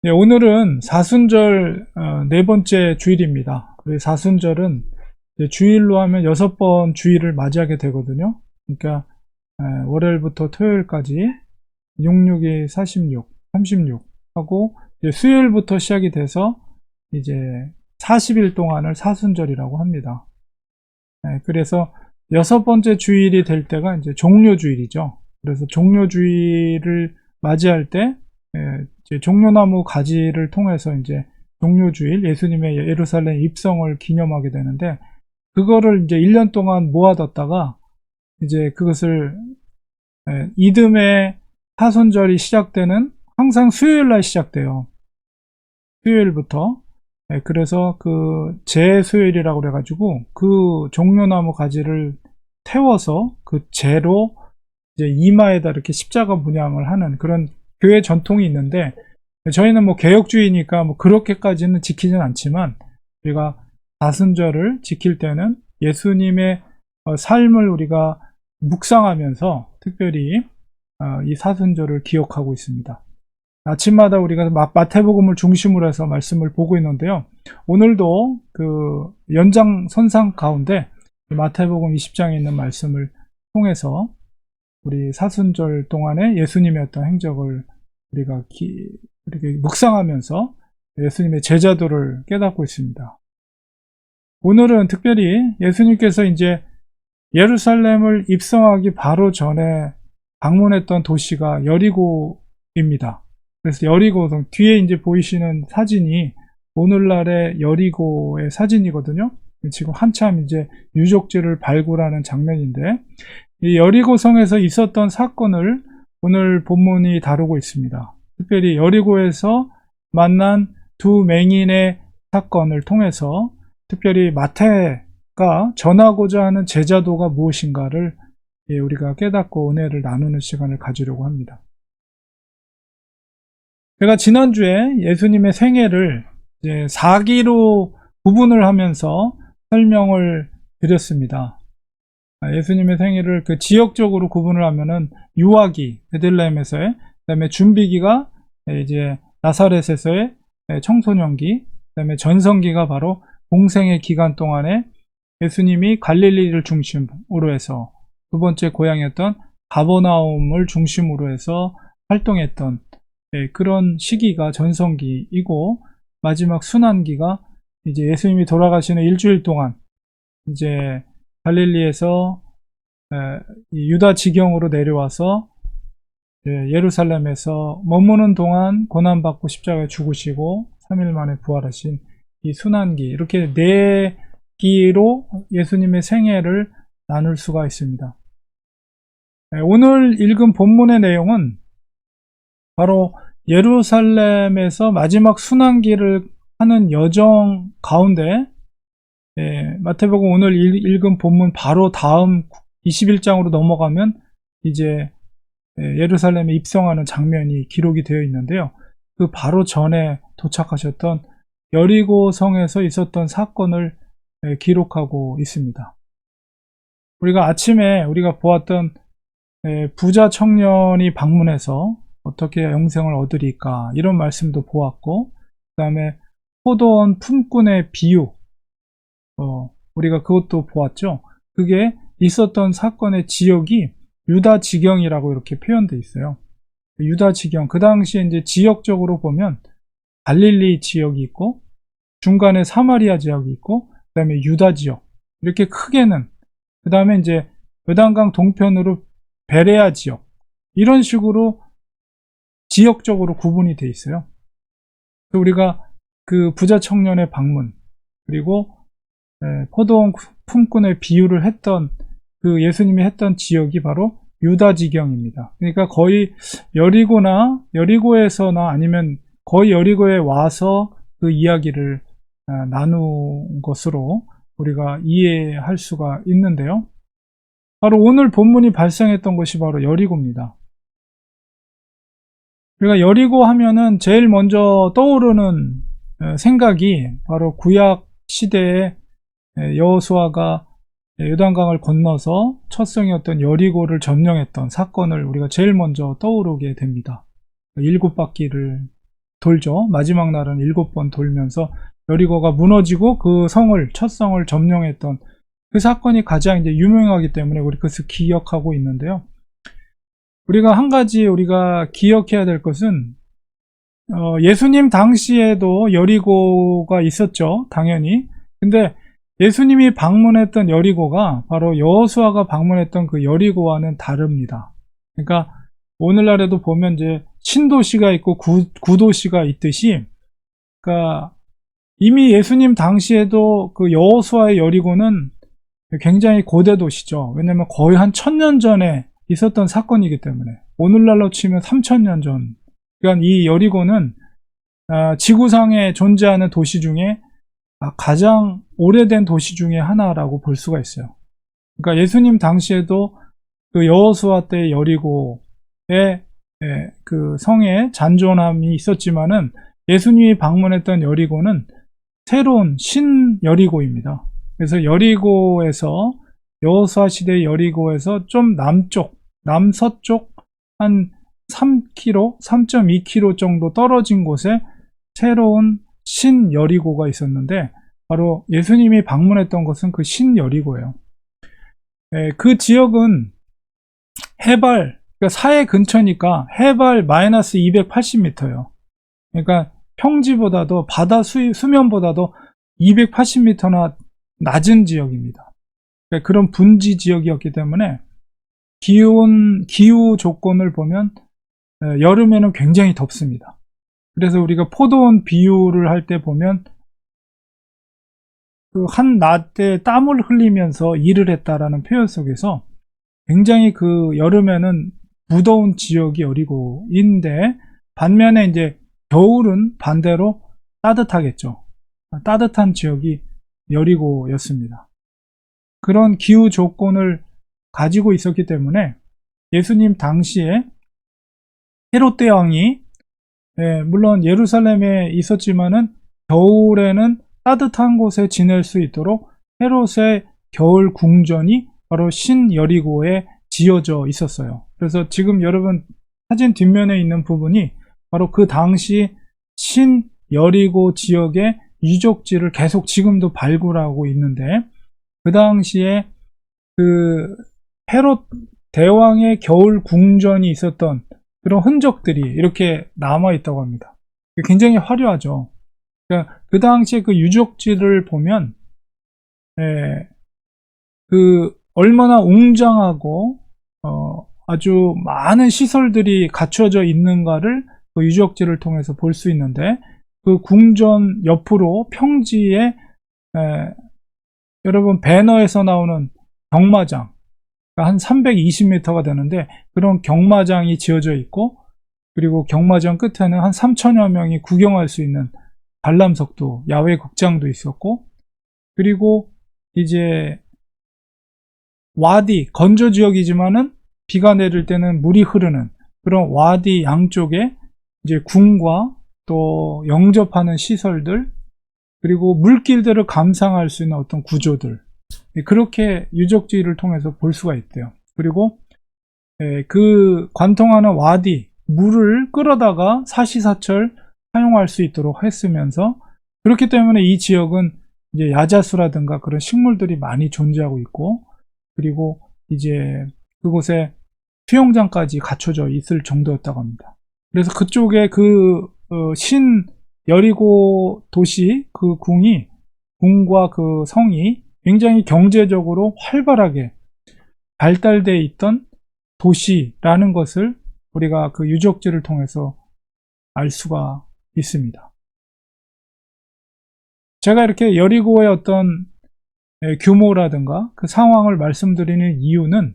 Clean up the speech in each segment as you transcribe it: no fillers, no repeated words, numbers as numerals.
네, 오늘은 사순절 네 번째 주일입니다. 우리 사순절은 이제 주일로 하면 6번 주일을 맞이하게 되거든요. 그러니까 월요일부터 토요일까지 66이 46, 36 하고 이제 수요일부터 시작이 돼서 이제 40일 동안을 사순절이라고 합니다. 그래서 6번째 주일이 될 때가 이제 종료주일이죠. 그래서 종료주일을 맞이할 때 이제 종려나무 가지를 통해서 이제 종료주일 예수님의 예루살렘 입성을 기념하게 되는데, 그거를 이제 1년 동안 모아뒀다가 이제 그것을 이듬해 사순절이 시작되는, 항상 수요일 날 시작돼요. 수요일부터. 그래서 그 재수요일이라고 그래가지고 그 종려나무 가지를 태워서 그 재로 이제 이마에다 이렇게 십자가 문양을 하는 그런 교회 전통이 있는데, 저희는 뭐 개혁주의니까 뭐 그렇게까지는 지키진 않지만, 우리가 사순절을 지킬 때는 예수님의 삶을 우리가 묵상하면서 특별히 이 사순절을 기억하고 있습니다. 아침마다 우리가 마태복음을 중심으로 해서 말씀을 보고 있는데요. 오늘도 그 연장선상 가운데 마태복음 20장에 있는 말씀을 통해서 우리 사순절 동안에 예수님의 어떤 행적을 우리가 이렇게 묵상하면서 예수님의 제자도를 깨닫고 있습니다. 오늘은 특별히 예수님께서 이제 예루살렘을 입성하기 바로 전에 방문했던 도시가 여리고입니다. 그래서 여리고, 뒤에 이제 보이시는 사진이 오늘날의 여리고의 사진이거든요. 지금 한참 이제 유적지를 발굴하는 장면인데, 이 여리고성에서 있었던 사건을 오늘 본문이 다루고 있습니다. 특별히 여리고에서 만난 두 맹인의 사건을 통해서 특별히 마태가 전하고자 하는 제자도가 무엇인가를 우리가 깨닫고 은혜를 나누는 시간을 가지려고 합니다. 제가 지난주에 예수님의 생애를 이제 4기로 구분을 하면서 설명을 드렸습니다. 예수님의 생애를 그 지역적으로 구분을 하면은 유아기, 베들레헴에서의, 그다음에 준비기가 이제 나사렛에서의 청소년기, 그다음에 전성기가 바로 공생의 기간 동안에 예수님이 갈릴리를 중심으로 해서 두 번째 고향이었던 가버나움을 중심으로 해서 활동했던 그런 시기가 전성기이고, 마지막 순환기가 이제 예수님이 돌아가시는 일주일 동안 이제 갈릴리에서 유다 지경으로 내려와서 예루살렘에서 머무는 동안 고난받고 십자가에 죽으시고 3일 만에 부활하신 이 순환기, 이렇게 4기로 예수님의 생애를 나눌 수가 있습니다. 오늘 읽은 본문의 내용은 바로 예루살렘에서 마지막 순환기를 하는 여정 가운데, 마태복음 오늘 읽은 본문 바로 다음 21장으로 넘어가면 이제 예루살렘에 입성하는 장면이 기록이 되어 있는데요. 그 바로 전에 도착하셨던 여리고 성에서 있었던 사건을 기록하고 있습니다. 우리가 아침에 우리가 보았던 부자 청년이 방문해서 어떻게 영생을 얻으리까, 이런 말씀도 보았고, 그 다음에 포도원 품꾼의 비유, 우리가 그것도 보았죠. 그게 있었던 사건의 지역이 유다 지경이라고 이렇게 표현되어 있어요. 유다 지경, 그 당시에 이제 지역적으로 보면 갈릴리 지역이 있고, 중간에 사마리아 지역이 있고, 그 다음에 유다 지역, 이렇게 크게는, 그 다음에 이제 요단강 동편으로 베레아 지역, 이런 식으로 지역적으로 구분이 되어 있어요. 우리가 그 부자 청년의 방문, 그리고 포도원 품꾼의 비유를 했던 그 예수님이 했던 지역이 바로 유다 지경입니다. 그러니까 거의 여리고에서나 아니면 거의 여리고에 와서 그 이야기를 나눈 것으로 우리가 이해할 수가 있는데요. 바로 오늘 본문이 발생했던 것이 바로 여리고입니다. 우리가 여리고 하면은 제일 먼저 떠오르는 생각이 바로 구약 시대에 여호수아가 요단강을 건너서 첫 성이었던 여리고를 점령했던 사건을 우리가 제일 먼저 떠오르게 됩니다. 7바퀴를 돌죠. 마지막 날은 7번 돌면서 여리고가 무너지고 그 첫 성을 점령했던 그 사건이 가장 이제 유명하기 때문에 우리 그것을 기억하고 있는데요. 우리가 한 가지 우리가 기억해야 될 것은 예수님 당시에도 여리고가 있었죠. 당연히. 근데 예수님이 방문했던 여리고가 바로 여호수아가 방문했던 그 여리고와는 다릅니다. 그러니까 오늘날에도 보면 이제 신도시가 있고 구도시가 있듯이, 그러니까 이미 예수님 당시에도 그 여호수아의 여리고는 굉장히 고대 도시죠. 왜냐면 거의 한 1000년 전에 있었던 사건이기 때문에, 오늘날로 치면 3000년 전. 그러니까 이 여리고는 지구상에 존재하는 도시 중에 가장 오래된 도시 중에 하나라고 볼 수가 있어요. 그러니까 예수님 당시에도 그 여호수아 때 여리고의 그 성에 잔존함이 있었지만은 예수님이 방문했던 여리고는 새로운 신 여리고입니다. 그래서 여리고에서 여호수아 시대 여리고에서 좀 남서쪽 한 3km, 3.2km 정도 떨어진 곳에 새로운 신 여리고가 있었는데, 바로 예수님이 방문했던 것은 그 신 여리고예요. 그 지역은 해발, 그러니까 사해 근처니까 해발 마이너스 280m예요. 그러니까 평지보다도 바다 수면보다도 280m나 낮은 지역입니다. 그러니까 그런 분지 지역이었기 때문에 기후 조건을 보면 여름에는 굉장히 덥습니다. 그래서 우리가 포도원 비유를 할 때 보면 그 한 낮에 땀을 흘리면서 일을 했다라는 표현 속에서 굉장히 그 여름에는 무더운 지역이 여리고인데, 반면에 이제 겨울은 반대로 따뜻하겠죠. 따뜻한 지역이 여리고였습니다. 그런 기후 조건을 가지고 있었기 때문에 예수님 당시에 헤롯 대왕이 물론 예루살렘에 있었지만은 겨울에는 따뜻한 곳에 지낼 수 있도록 헤롯의 겨울 궁전이 바로 신 여리고에 지어져 있었어요. 그래서 지금 여러분 사진 뒷면에 있는 부분이 바로 그 당시 신 여리고 지역의 유적지를 계속 지금도 발굴하고 있는데, 그 당시에 그 헤롯 대왕의 겨울 궁전이 있었던 그런 흔적들이 이렇게 남아 있다고 합니다. 굉장히 화려하죠. 그러니까 그 당시에 그 유적지를 보면 그 얼마나 웅장하고 아주 많은 시설들이 갖춰져 있는가를 그 유적지를 통해서 볼 수 있는데, 그 궁전 옆으로 평지에 여러분 배너에서 나오는 경마장, 한 320m가 되는데 그런 경마장이 지어져 있고, 그리고 경마장 끝에는 한 3천여 명이 구경할 수 있는 관람석도, 야외 극장도 있었고, 그리고 이제 와디, 건조 지역이지만은 비가 내릴 때는 물이 흐르는 그런 와디 양쪽에 이제 궁과 또 영접하는 시설들, 그리고 물길들을 감상할 수 있는 어떤 구조들, 그렇게 유적지를 통해서 볼 수가 있대요. 그리고 그 관통하는 와디, 물을 끌어다가 사시사철 사용할 수 있도록 했으면서, 그렇기 때문에 이 지역은 이제 야자수라든가 그런 식물들이 많이 존재하고 있고, 그리고 이제 그곳에 수영장까지 갖춰져 있을 정도였다고 합니다. 그래서 그쪽에 그 신 여리고 도시, 그 궁과 그 성이 굉장히 경제적으로 활발하게 발달되어 있던 도시라는 것을 우리가 그 유적지를 통해서 알 수가 있습니다. 제가 이렇게 여리고의 어떤 규모라든가 그 상황을 말씀드리는 이유는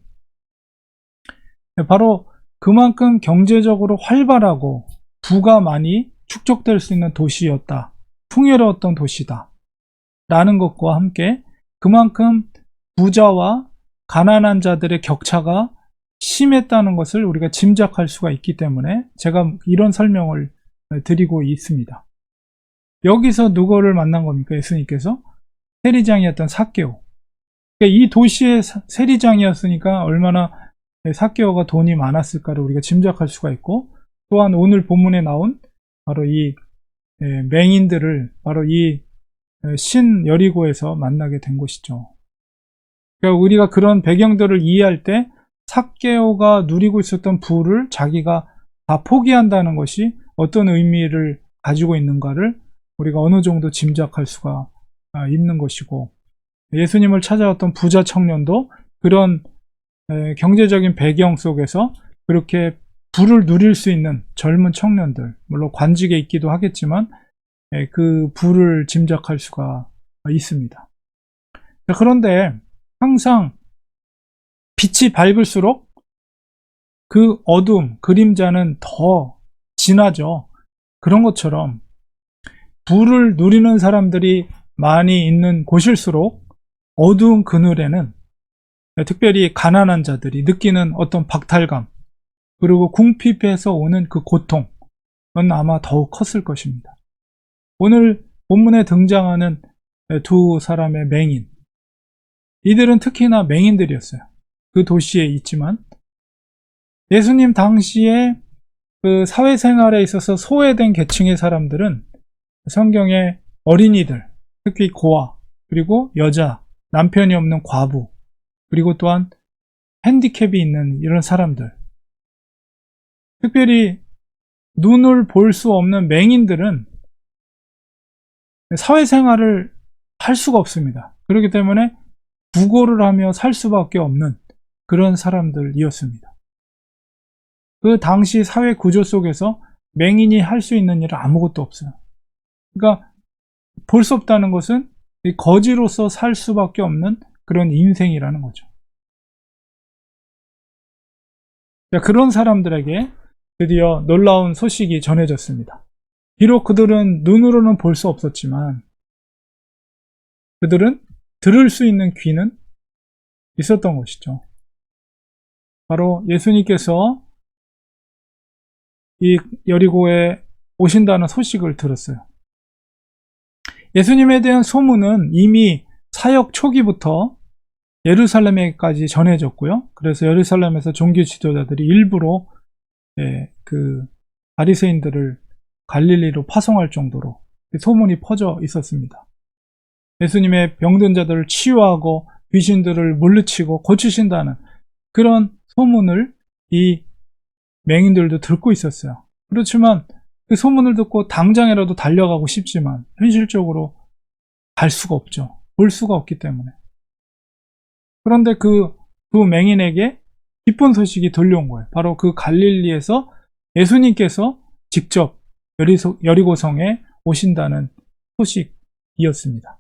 바로 그만큼 경제적으로 활발하고 부가 많이 축적될 수 있는 도시였다, 풍요로웠던 도시다 라는 것과 함께, 그만큼 부자와 가난한 자들의 격차가 심했다는 것을 우리가 짐작할 수가 있기 때문에 제가 이런 설명을 드리고 있습니다. 여기서 누구를 만난 겁니까? 예수님께서 세리장이었던 삭개오. 그러니까 이 도시의 세리장이었으니까 얼마나 삭개오가 돈이 많았을까를 우리가 짐작할 수가 있고, 또한 오늘 본문에 나온 바로 이 맹인들을 바로 이 신 여리고에서 만나게 된 것이죠. 그러니까 우리가 그런 배경들을 이해할 때 삭개오가 누리고 있었던 부를 자기가 다 포기한다는 것이 어떤 의미를 가지고 있는가를 우리가 어느 정도 짐작할 수가 있는 것이고, 예수님을 찾아왔던 부자 청년도 그런 경제적인 배경 속에서 그렇게 부를 누릴 수 있는 젊은 청년들, 물론 관직에 있기도 하겠지만 그 부를 짐작할 수가 있습니다. 그런데 항상 빛이 밝을수록 그 어둠, 그림자는 더 진하죠. 그런 것처럼 부를 누리는 사람들이 많이 있는 곳일수록 어두운 그늘에는 특별히 가난한 자들이 느끼는 어떤 박탈감, 그리고 궁핍에서 오는 그 고통은 아마 더욱 컸을 것입니다. 오늘 본문에 등장하는 두 사람의 맹인, 이들은 특히나 맹인들이었어요. 그 도시에 있지만 예수님 당시에 그 사회생활에 있어서 소외된 계층의 사람들은 성경에 어린이들, 특히 고아, 그리고 여자, 남편이 없는 과부, 그리고 또한 핸디캡이 있는 이런 사람들, 특별히 눈을 볼 수 없는 맹인들은 사회생활을 할 수가 없습니다. 그렇기 때문에 부고를 하며 살 수밖에 없는 그런 사람들이었습니다. 그 당시 사회 구조 속에서 맹인이 할 수 있는 일은 아무것도 없어요. 그러니까 볼 수 없다는 것은 거지로서 살 수밖에 없는 그런 인생이라는 거죠. 그런 사람들에게 드디어 놀라운 소식이 전해졌습니다. 비록 그들은 눈으로는 볼 수 없었지만 그들은 들을 수 있는 귀는 있었던 것이죠. 바로 예수님께서 이 여리고에 오신다는 소식을 들었어요. 예수님에 대한 소문은 이미 사역 초기부터 예루살렘에까지 전해졌고요. 그래서 예루살렘에서 종교 지도자들이 일부러 그 바리새인들을 갈릴리로 파송할 정도로 소문이 퍼져 있었습니다. 예수님의 병든 자들을 치유하고 귀신들을 물리치고 고치신다는 그런 소문을 이 맹인들도 듣고 있었어요. 그렇지만 그 소문을 듣고 당장이라도 달려가고 싶지만 현실적으로 갈 수가 없죠. 볼 수가 없기 때문에. 그런데 그 맹인에게 기쁜 소식이 들려온 거예요. 바로 그 갈릴리에서 예수님께서 직접 여리고성에 오신다는 소식이었습니다.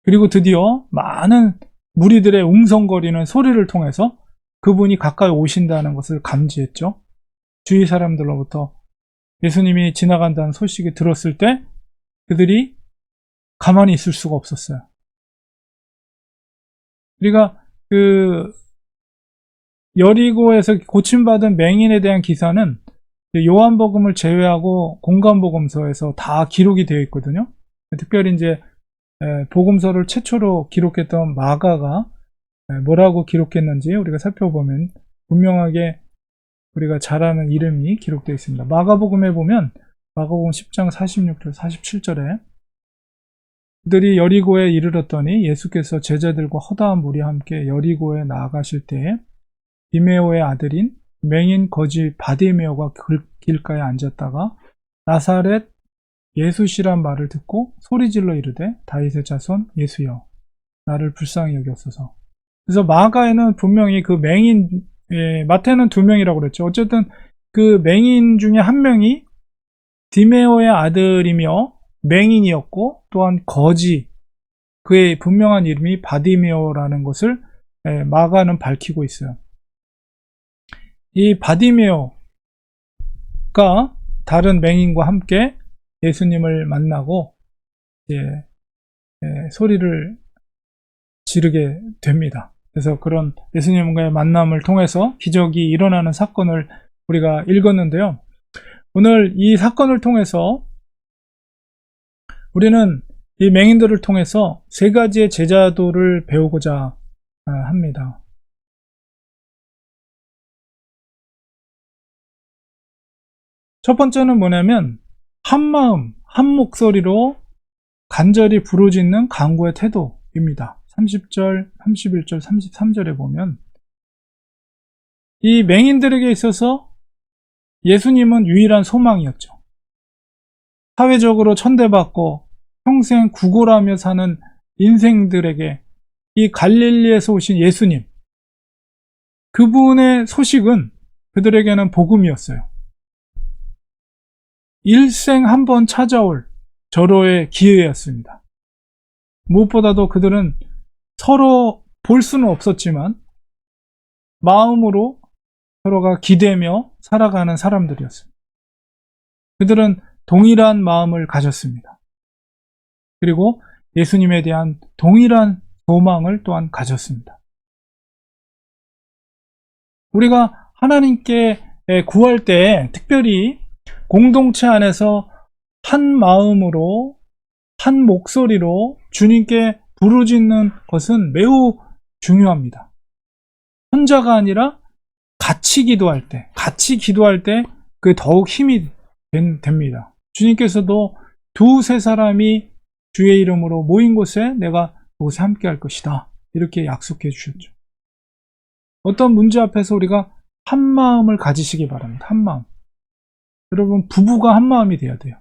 그리고 드디어 많은 무리들의 웅성거리는 소리를 통해서 그분이 가까이 오신다는 것을 감지했죠. 주위 사람들로부터 예수님이 지나간다는 소식이 들었을 때 그들이 가만히 있을 수가 없었어요. 우리가 그 여리고에서 고침받은 맹인에 대한 기사는 요한복음을 제외하고 공간복음서에서 다 기록이 되어 있거든요. 특별히 이제 복음서를 최초로 기록했던 마가가 뭐라고 기록했는지 우리가 살펴보면 분명하게 우리가 잘 아는 이름이 기록되어 있습니다. 마가복음에 보면 마가복음 10장 46절 47절에 그들이 여리고에 이르렀더니 예수께서 제자들과 허다한 무리와 함께 여리고에 나아가실 때에 디메오의 아들인 맹인 거지 바디메오가 길가에 앉았다가 나사렛 예수시란 말을 듣고 소리질러 이르되 다윗의 자손 예수여 나를 불쌍히 여기옵소서. 그래서 마가에는 분명히 그 맹인, 마태는 2명이라고 그랬죠. 어쨌든 그 맹인 중에 한 명이 디메오의 아들이며 맹인이었고 또한 거지, 그의 분명한 이름이 바디메오라는 것을 마가는 밝히고 있어요. 이 바디메오가 다른 맹인과 함께 예수님을 만나고 소리를 지르게 됩니다. 그래서 그런 예수님과의 만남을 통해서 기적이 일어나는 사건을 우리가 읽었는데요. 오늘 이 사건을 통해서 우리는 이 맹인들을 통해서 3가지의 제자도를 배우고자 합니다. 첫 번째는 뭐냐면 한 마음, 한 목소리로 간절히 부르짖는 간구의 태도입니다. 30절, 31절, 33절에 보면 이 맹인들에게 있어서 예수님은 유일한 소망이었죠. 사회적으로 천대받고 평생 구걸하며 사는 인생들에게 이 갈릴리에서 오신 예수님, 그분의 소식은 그들에게는 복음이었어요. 일생 한 번 찾아올 절호의 기회였습니다. 무엇보다도 그들은 서로 볼 수는 없었지만 마음으로 서로가 기대며 살아가는 사람들이었습니다. 그들은 동일한 마음을 가졌습니다. 그리고 예수님에 대한 동일한 소망을 또한 가졌습니다. 우리가 하나님께 구할 때 특별히 공동체 안에서 한 마음으로 한 목소리로 주님께 부르짖는 것은 매우 중요합니다. 혼자가 아니라 같이 기도할 때 그 더욱 힘이 됩니다. 주님께서도 두세 사람이 주의 이름으로 모인 곳에 내가 그곳에 함께 할 것이다, 이렇게 약속해 주셨죠. 어떤 문제 앞에서 우리가 한 마음을 가지시기 바랍니다. 한 마음. 여러분, 부부가 한 마음이 돼야 돼요.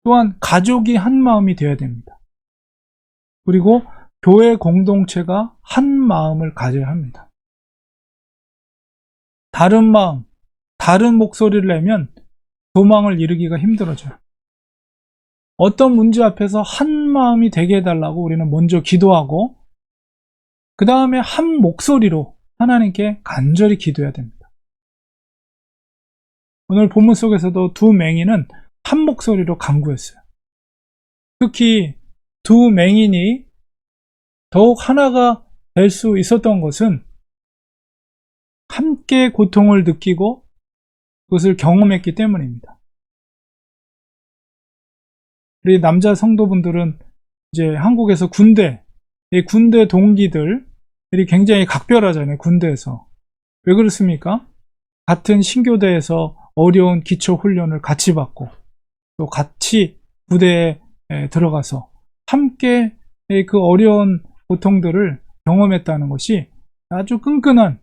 또한 가족이 한 마음이 되어야 됩니다. 그리고 교회 공동체가 한 마음을 가져야 합니다. 다른 마음, 다른 목소리를 내면 소망을 이루기가 힘들어져요. 어떤 문제 앞에서 한 마음이 되게 해달라고 우리는 먼저 기도하고 그 다음에 한 목소리로 하나님께 간절히 기도해야 됩니다. 오늘 본문 속에서도 두 맹인은 한 목소리로 간구했어요. 특히 두 맹인이 더욱 하나가 될 수 있었던 것은 함께 고통을 느끼고 그것을 경험했기 때문입니다. 우리 남자 성도분들은 이제 한국에서 이 군대 동기들이 굉장히 각별하잖아요. 군대에서. 왜 그렇습니까? 같은 신교대에서 어려운 기초 훈련을 같이 받고 또 같이 부대에 들어가서 함께 그 어려운 고통들을 경험했다는 것이 아주 끈끈한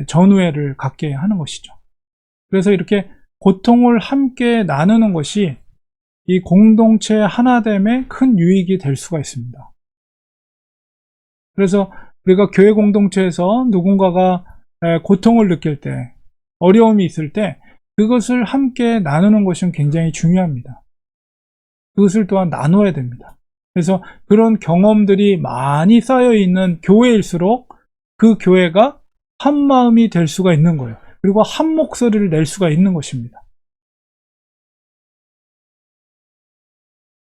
전우애를 갖게 하는 것이죠. 그래서 이렇게 고통을 함께 나누는 것이 이 공동체 하나됨의 큰 유익이 될 수가 있습니다. 그래서 우리가 교회 공동체에서 누군가가 고통을 느낄 때, 어려움이 있을 때 그것을 함께 나누는 것은 굉장히 중요합니다. 그것을 또한 나눠야 됩니다. 그래서 그런 경험들이 많이 쌓여 있는 교회일수록 그 교회가 한 마음이 될 수가 있는 거예요. 그리고 한 목소리를 낼 수가 있는 것입니다.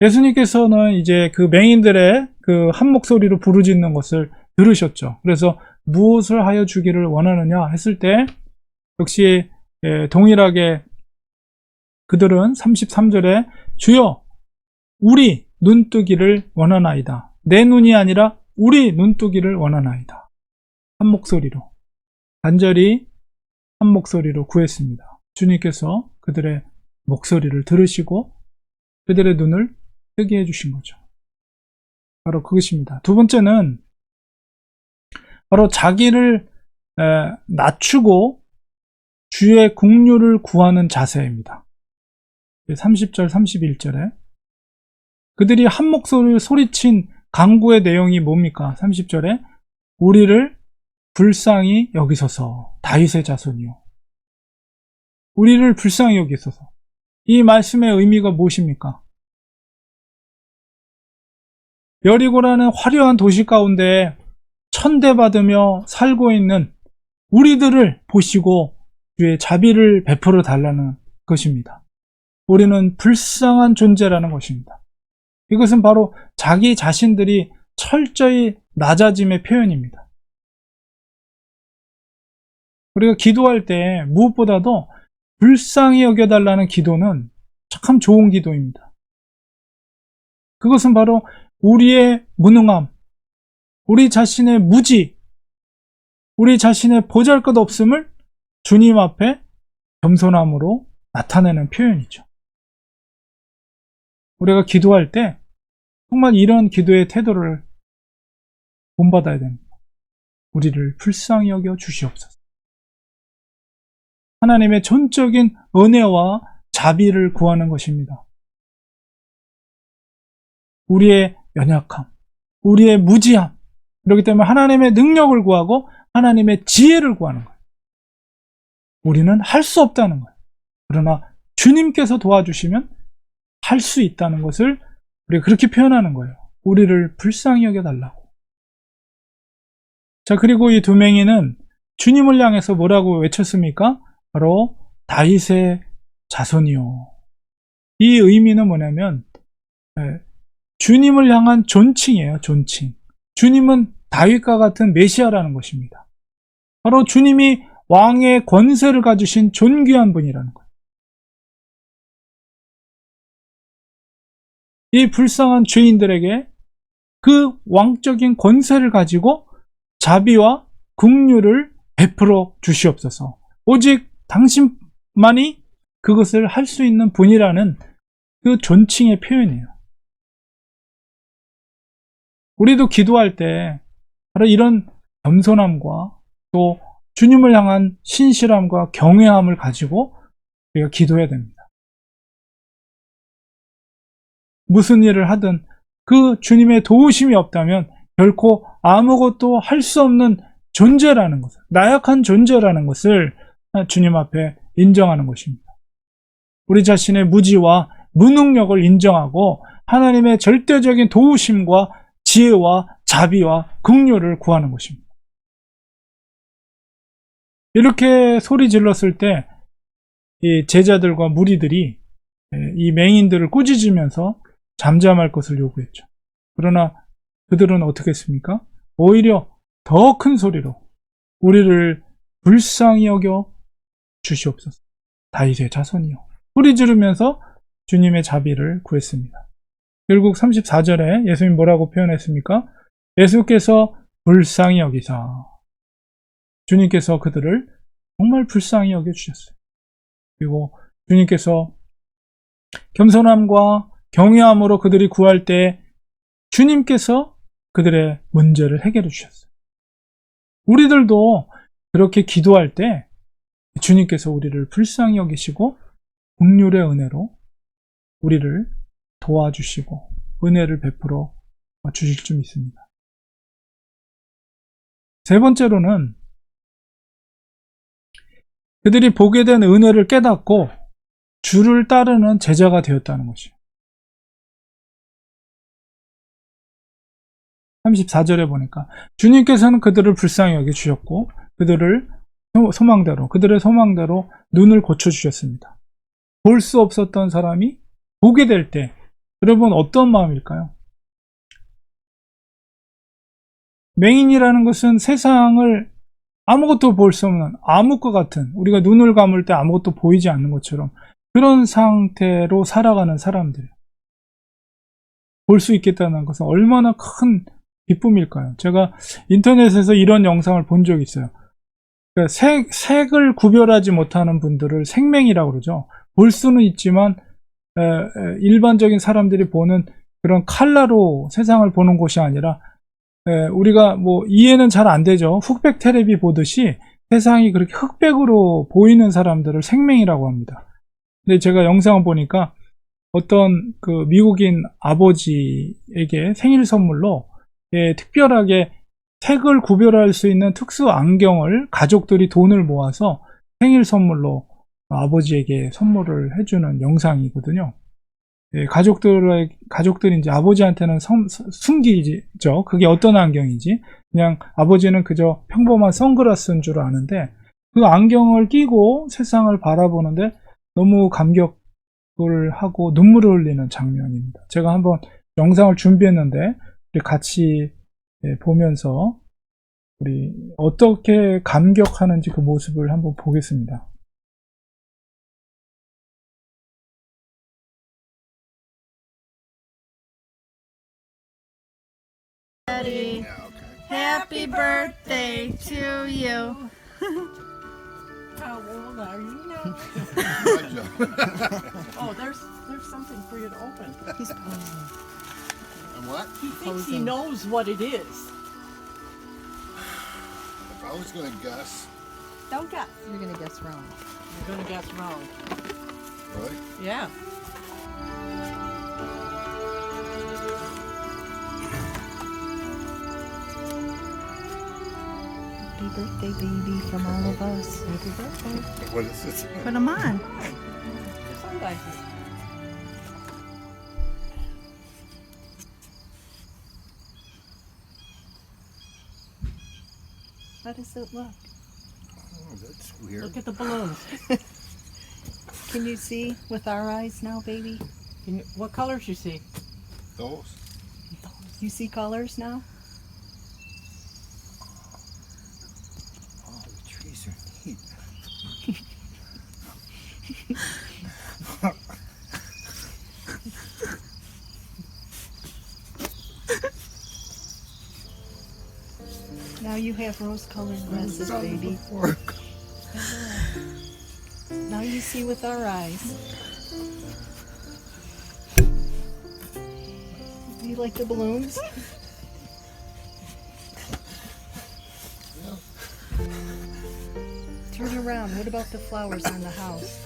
예수님께서는 이제 그 맹인들의 그 한 목소리로 부르짖는 것을 들으셨죠. 그래서 무엇을 하여 주기를 원하느냐 했을 때 역시 동일하게 그들은 33절에 주여 우리 눈뜨기를 원하나이다. 내 눈이 아니라 우리 눈뜨기를 원하나이다. 한 목소리로 간절히 한 목소리로 구했습니다. 주님께서 그들의 목소리를 들으시고 그들의 눈을 뜨게 해주신 거죠. 바로 그것입니다. 두 번째는 바로 자기를 낮추고 주의 긍휼을 구하는 자세입니다. 30절, 31절에 그들이 한 목소리를 소리친 간구의 내용이 뭡니까? 30절에 우리를 불쌍히 여기소서 다윗의 자손이요. 우리를 불쌍히 여기소서. 이 말씀의 의미가 무엇입니까? 여리고라는 화려한 도시 가운데 천대받으며 살고 있는 우리들을 보시고 주의 자비를 베풀어 달라는 것입니다. 우리는 불쌍한 존재라는 것입니다. 이것은 바로 자기 자신들이 철저히 낮아짐의 표현입니다. 우리가 기도할 때 무엇보다도 불쌍히 여겨달라는 기도는 참 좋은 기도입니다. 그것은 바로 우리의 무능함, 우리 자신의 무지, 우리 자신의 보잘것없음을 주님 앞에 겸손함으로 나타내는 표현이죠. 우리가 기도할 때 정말 이런 기도의 태도를 본받아야 됩니다. 우리를 불쌍히 여겨 주시옵소서. 하나님의 전적인 은혜와 자비를 구하는 것입니다. 우리의 연약함, 우리의 무지함, 그렇기 때문에 하나님의 능력을 구하고 하나님의 지혜를 구하는 거예요. 우리는 할 수 없다는 거예요. 그러나 주님께서 도와주시면 할 수 있다는 것을 우리가 그렇게 표현하는 거예요. 우리를 불쌍히 여겨달라고. 자, 그리고 이 두 맹인은 주님을 향해서 뭐라고 외쳤습니까? 바로 다윗의 자손이요. 이 의미는 뭐냐면 주님을 향한 존칭이에요. 존칭. 주님은 다윗과 같은 메시아라는 것입니다. 바로 주님이 왕의 권세를 가지신 존귀한 분이라는 거예요. 이 불쌍한 죄인들에게 그 왕적인 권세를 가지고 자비와 긍휼을 베풀어 주시옵소서. 오직 당신만이 그것을 할 수 있는 분이라는 그 존칭의 표현이에요. 우리도 기도할 때 바로 이런 겸손함과 또 주님을 향한 신실함과 경외함을 가지고 우리가 기도해야 됩니다. 무슨 일을 하든 그 주님의 도우심이 없다면 결코 아무것도 할 수 없는 존재라는 것을, 나약한 존재라는 것을 주님 앞에 인정하는 것입니다. 우리 자신의 무지와 무능력을 인정하고 하나님의 절대적인 도우심과 지혜와 자비와 긍휼을 구하는 것입니다. 이렇게 소리 질렀을 때 이 제자들과 무리들이 이 맹인들을 꾸짖으면서 잠잠할 것을 요구했죠. 그러나 그들은 어떻게 했습니까? 오히려 더 큰 소리로 우리를 불쌍히 여겨 주시옵소서. 다윗의 자손이요. 소리 지르면서 주님의 자비를 구했습니다. 결국 34절에 예수님 뭐라고 표현했습니까? 예수께서 불쌍히 여기사, 주님께서 그들을 정말 불쌍히 여겨주셨어요. 그리고 주님께서 겸손함과 경외함으로 그들이 구할 때 주님께서 그들의 문제를 해결해 주셨어요. 우리들도 그렇게 기도할 때 주님께서 우리를 불쌍히 여기시고 긍휼의 은혜로 우리를 도와주시고 은혜를 베풀어 주실 줄 믿습니다. 세 번째로는 그들이 보게 된 은혜를 깨닫고 주를 따르는 제자가 되었다는 것이에요. 34절에 보니까 주님께서는 그들을 불쌍히 여겨주셨고 그들의 소망대로 눈을 고쳐주셨습니다. 볼 수 없었던 사람이 보게 될 때 여러분 어떤 마음일까요? 맹인이라는 것은 세상을 아무것도 볼 수 없는 암흑과 같은, 우리가 눈을 감을 때 아무것도 보이지 않는 것처럼 그런 상태로 살아가는 사람들, 볼 수 있겠다는 것은 얼마나 큰 기쁨일까요? 제가 인터넷에서 이런 영상을 본 적이 있어요. 그러니까 색을 구별하지 못하는 분들을 생맹이라고 그러죠. 볼 수는 있지만 일반적인 사람들이 보는 그런 컬러로 세상을 보는 것이 아니라 우리가 뭐 이해는 잘 안 되죠. 흑백 테레비 보듯이 세상이 그렇게 흑백으로 보이는 사람들을 생맹이라고 합니다. 근데 제가 영상을 보니까 어떤 그 미국인 아버지에게 생일 선물로 특별하게 색을 구별할 수 있는 특수 안경을 가족들이 돈을 모아서 생일 선물로 아버지에게 선물을 해주는 영상이거든요. 가족들이 이제 아버지한테는 숨기죠. 그게 어떤 안경인지. 그냥 아버지는 그저 평범한 선글라스인 줄 아는데 그 안경을 끼고 세상을 바라보는데 너무 감격을 하고 눈물을 흘리는 장면입니다. 제가 한번 영상을 준비했는데 우리 같이 보면서 우리 어떻게 감격하는지 그 모습을 한번 보겠습니다. Happy birthday to you. How old are you now? Oh, there's something for you to open. He's posing. And what? He thinks he Posing. knows what it is. If I was gonna guess, Don't guess. You're gonna guess wrong. You're gonna guess wrong. really? Yeah. Happy birthday, baby, from all of us. Happy birthday. What is this? Put them on. Your sunglasses. How does it look? Oh, that's weird. Look at the balloons. Can you see with our eyes now, baby? What colors you see? Those? You see colors now? Oh, the trees are neat. Now you have rose-colored glasses, Done baby. before. Now you see with our eyes. Do you like the balloons? Turn around. What about the flowers on the house?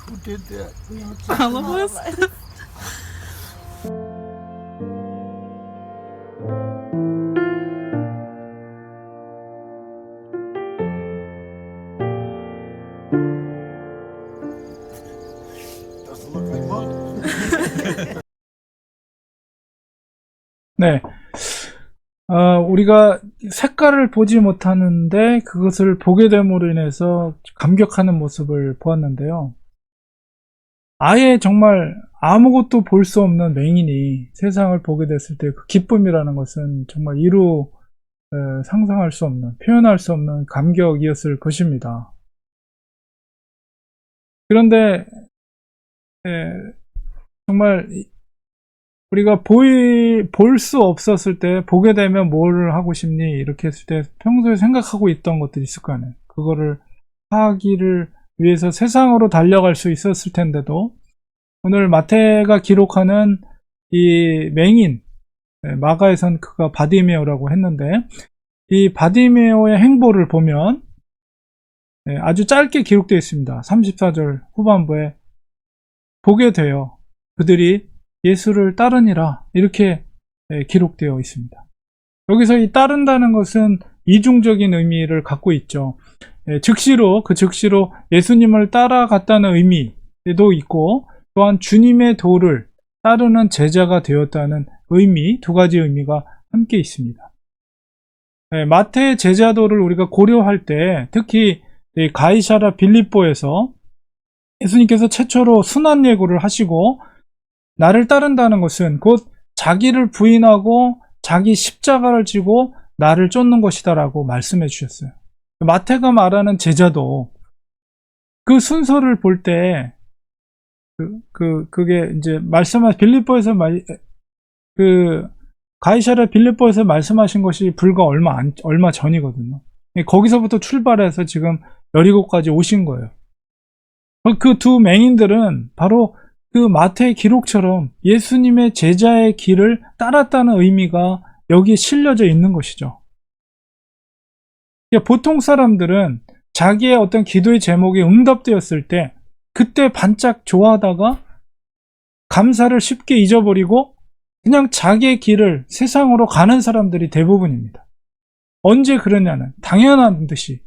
Who did that? All of us. Doesn't look like mud. 네. 우리가 색깔을 보지 못하는데 그것을 보게 됨으로 인해서 감격하는 모습을 보았는데요. 아예 정말 아무것도 볼 수 없는 맹인이 세상을 보게 됐을 때 그 기쁨이라는 것은 정말 상상할 수 없는, 표현할 수 없는 감격이었을 것입니다. 그런데 정말 우리가 볼 수 없었을 때 보게 되면 뭘 하고 싶니? 이렇게 했을 때 평소에 생각하고 있던 것들이 있을 거 아니에요. 그거를 하기를 위해서 세상으로 달려갈 수 있었을 텐데도 오늘 마태가 기록하는 이 맹인, 마가에선 그가 바디메오라고 했는데 이 바디메오의 행보를 보면 아주 짧게 기록되어 있습니다. 34절 후반부에 보게 돼요. 그들이 예수를 따르니라 이렇게 기록되어 있습니다. 여기서 이 따른다는 것은 이중적인 의미를 갖고 있죠. 즉시로 예수님을 따라갔다는 의미도 있고 또한 주님의 도를 따르는 제자가 되었다는 의미, 두 가지 의미가 함께 있습니다. 마태의 제자도를 우리가 고려할 때 특히 가이사랴 빌립보에서 예수님께서 최초로 순환 예고를 하시고 나를 따른다는 것은 곧 자기를 부인하고 자기 십자가를 지고 나를 쫓는 것이다 라고 말씀해 주셨어요. 마태가 말하는 제자도 그 순서를 볼 때 그게 이제 빌립보에서 가이사랴 빌립보에서 말씀하신 것이 불과 얼마 전이거든요. 거기서부터 출발해서 지금 여리고까지 오신 거예요. 그 두 맹인들은 바로 그 마태의 기록처럼 예수님의 제자의 길을 따랐다는 의미가 여기에 실려져 있는 것이죠. 보통 사람들은 자기의 어떤 기도의 제목이 응답되었을 때 그때 반짝 좋아하다가 감사를 쉽게 잊어버리고 그냥 자기의 길을 세상으로 가는 사람들이 대부분입니다. 언제 그러냐는 당연한 듯이.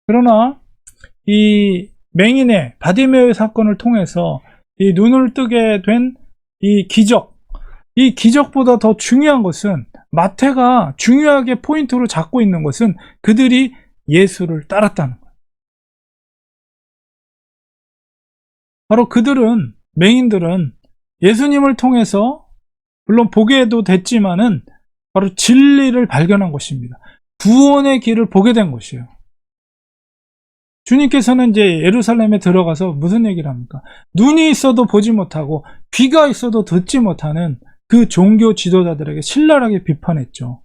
그러나 이 맹인의 바디메오의 사건을 통해서 이 눈을 뜨게 된 이 기적보다 더 중요한 것은 마태가 중요하게 포인트로 잡고 있는 것은 그들이 예수를 따랐다는 거예요. 바로 그들은 맹인들은 예수님을 통해서 물론 보게도 됐지만은 바로 진리를 발견한 것입니다. 구원의 길을 보게 된 것이에요. 주님께서는 이제 예루살렘에 들어가서 무슨 얘기를 합니까? 눈이 있어도 보지 못하고 귀가 있어도 듣지 못하는 그 종교 지도자들에게 신랄하게 비판했죠.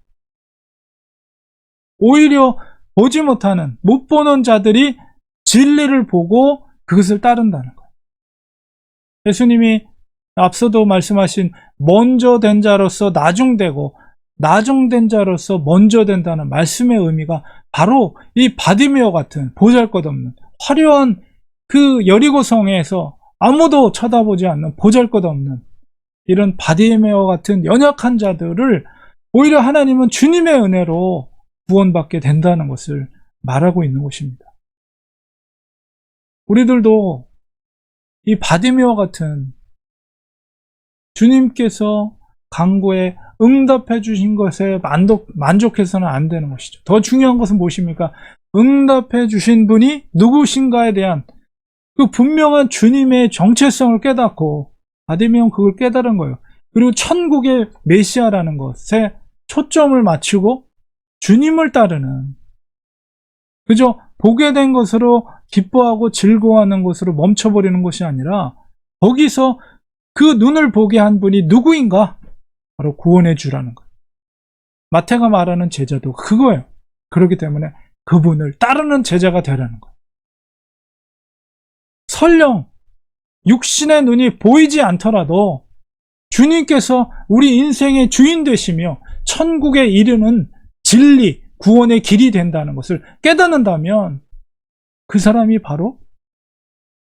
오히려 보지 못하는, 못 보는 자들이 진리를 보고 그것을 따른다는 거예요. 예수님이 앞서도 말씀하신 먼저 된 자로서 나중되고 나중된 자로서 먼저 된다는 말씀의 의미가 바로 이 바디메어 같은 보잘것없는 화려한 그 여리고성에서 아무도 쳐다보지 않는 보잘것없는 이런 바디메어 같은 연약한 자들을 오히려 하나님은 주님의 은혜로 구원받게 된다는 것을 말하고 있는 것입니다. 우리들도 이 바디메어 같은 주님께서 간구에 응답해 주신 것에 만족해서는 안 되는 것이죠. 더 중요한 것은 무엇입니까? 응답해 주신 분이 누구신가에 대한 그 분명한 주님의 정체성을 깨닫고 바디메어는 그걸 깨달은 거예요. 그리고 천국의 메시아라는 것에 초점을 맞추고 주님을 따르는, 그저 보게 된 것으로 기뻐하고 즐거워하는 것으로 멈춰버리는 것이 아니라 거기서 그 눈을 보게 한 분이 누구인가? 바로 구원해 주라는 거예요. 마태가 말하는 제자도 그거예요. 그렇기 때문에 그분을 따르는 제자가 되라는 거예요. 설령 육신의 눈이 보이지 않더라도 주님께서 우리 인생의 주인 되시며 천국에 이르는 진리, 구원의 길이 된다는 것을 깨닫는다면 그 사람이 바로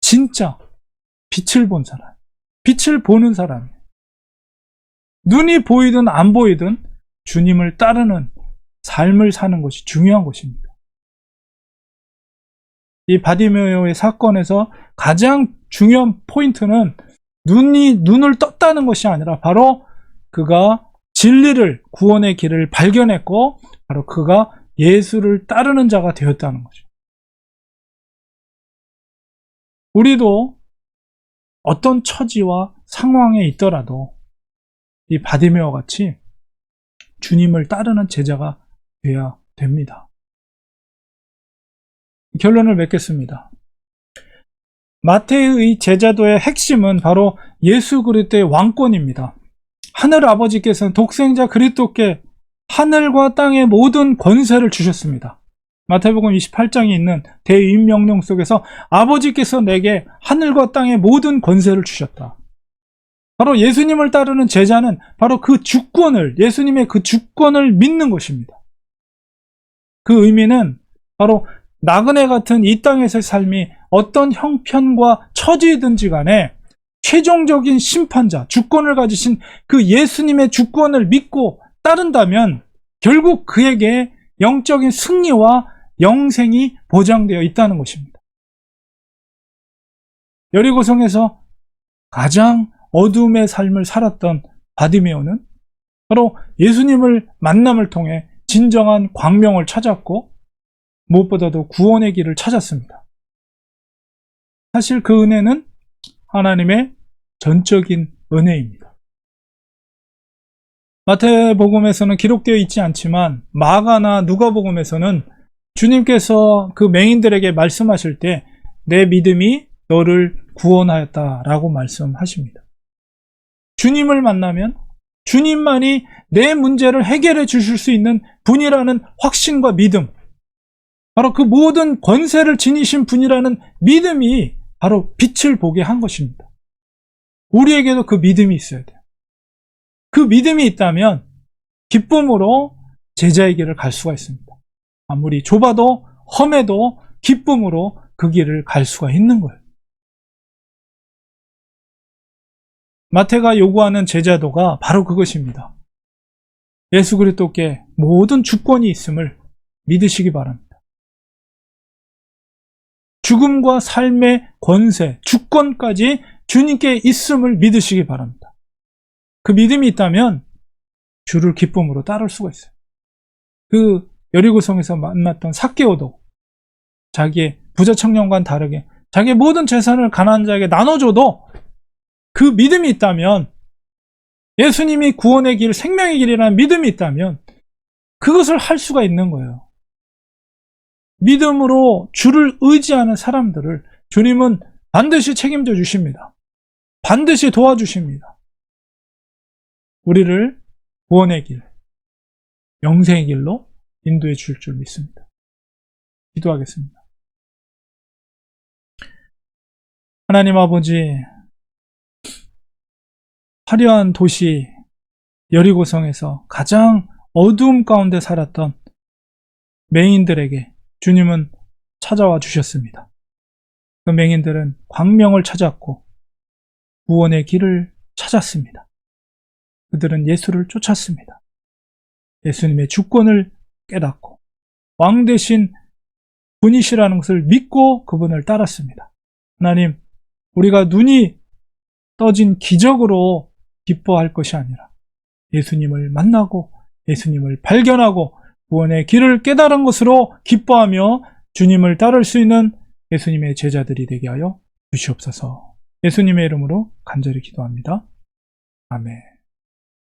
진짜 빛을 본 사람, 빛을 보는 사람이에요. 눈이 보이든 안 보이든 주님을 따르는 삶을 사는 것이 중요한 것입니다. 이 바디메오의 사건에서 가장 중요한 포인트는 눈을 떴다는 것이 아니라 바로 그가 진리를, 구원의 길을 발견했고 바로 그가 예수를 따르는 자가 되었다는 거죠. 우리도 어떤 처지와 상황에 있더라도 이 바디메오 같이 주님을 따르는 제자가 되어야 됩니다. 결론을 맺겠습니다. 마태의 제자도의 핵심은 바로 예수 그리스도의 왕권입니다. 하늘 아버지께서는 독생자 그리스도께 하늘과 땅의 모든 권세를 주셨습니다. 마태복음 28장에 있는 대임명령 속에서 아버지께서 내게 하늘과 땅의 모든 권세를 주셨다. 바로 예수님을 따르는 제자는 바로 그 주권을, 예수님의 그 주권을 믿는 것입니다. 그 의미는 바로 나그네 같은 이 땅에서의 삶이 어떤 형편과 처지이든지 간에 최종적인 심판자, 주권을 가지신 그 예수님의 주권을 믿고 따른다면 결국 그에게 영적인 승리와 영생이 보장되어 있다는 것입니다. 여리고성에서 가장 어둠의 삶을 살았던 바디메오는 바로 예수님을 만남을 통해 진정한 광명을 찾았고 무엇보다도 구원의 길을 찾았습니다. 사실 그 은혜는 하나님의 전적인 은혜입니다. 마태복음에서는 기록되어 있지 않지만 마가나 누가복음에서는 주님께서 그 맹인들에게 말씀하실 때 내 믿음이 너를 구원하였다라고 말씀하십니다. 주님을 만나면 주님만이 내 문제를 해결해 주실 수 있는 분이라는 확신과 믿음, 바로 그 모든 권세를 지니신 분이라는 믿음이 바로 빛을 보게 한 것입니다. 우리에게도 그 믿음이 있어야 돼요. 그 믿음이 있다면 기쁨으로 제자의 길을 갈 수가 있습니다. 아무리 좁아도 험해도 기쁨으로 그 길을 갈 수가 있는 거예요. 마태가 요구하는 제자도가 바로 그것입니다. 예수 그리스도께 모든 주권이 있음을 믿으시기 바랍니다. 죽음과 삶의 권세, 주권까지 주님께 있음을 믿으시기 바랍니다. 그 믿음이 있다면 주를 기쁨으로 따를 수가 있어요. 그 여리고성에서 만났던 삭개오도 자기의 부자 청년과는 다르게 자기의 모든 재산을 가난한 자에게 나눠줘도 그 믿음이 있다면, 예수님이 구원의 길, 생명의 길이라는 믿음이 있다면 그것을 할 수가 있는 거예요. 믿음으로 주를 의지하는 사람들을 주님은 반드시 책임져 주십니다. 반드시 도와주십니다. 우리를 구원의 길, 영생의 길로 인도해 줄 줄 믿습니다. 기도하겠습니다. 하나님 아버지, 화려한 도시 여리고성에서 가장 어두움 가운데 살았던 맹인들에게 주님은 찾아와 주셨습니다. 그 맹인들은 광명을 찾았고 구원의 길을 찾았습니다. 그들은 예수를 쫓았습니다. 예수님의 주권을 깨닫고 왕 대신 분이시라는 것을 믿고 그분을 따랐습니다. 하나님, 우리가 눈이 떠진 기적으로 기뻐할 것이 아니라 예수님을 만나고 예수님을 발견하고 구원의 길을 깨달은 것으로 기뻐하며 주님을 따를 수 있는 예수님의 제자들이 되게 하여 주시옵소서. 예수님의 이름으로 간절히 기도합니다. 아멘.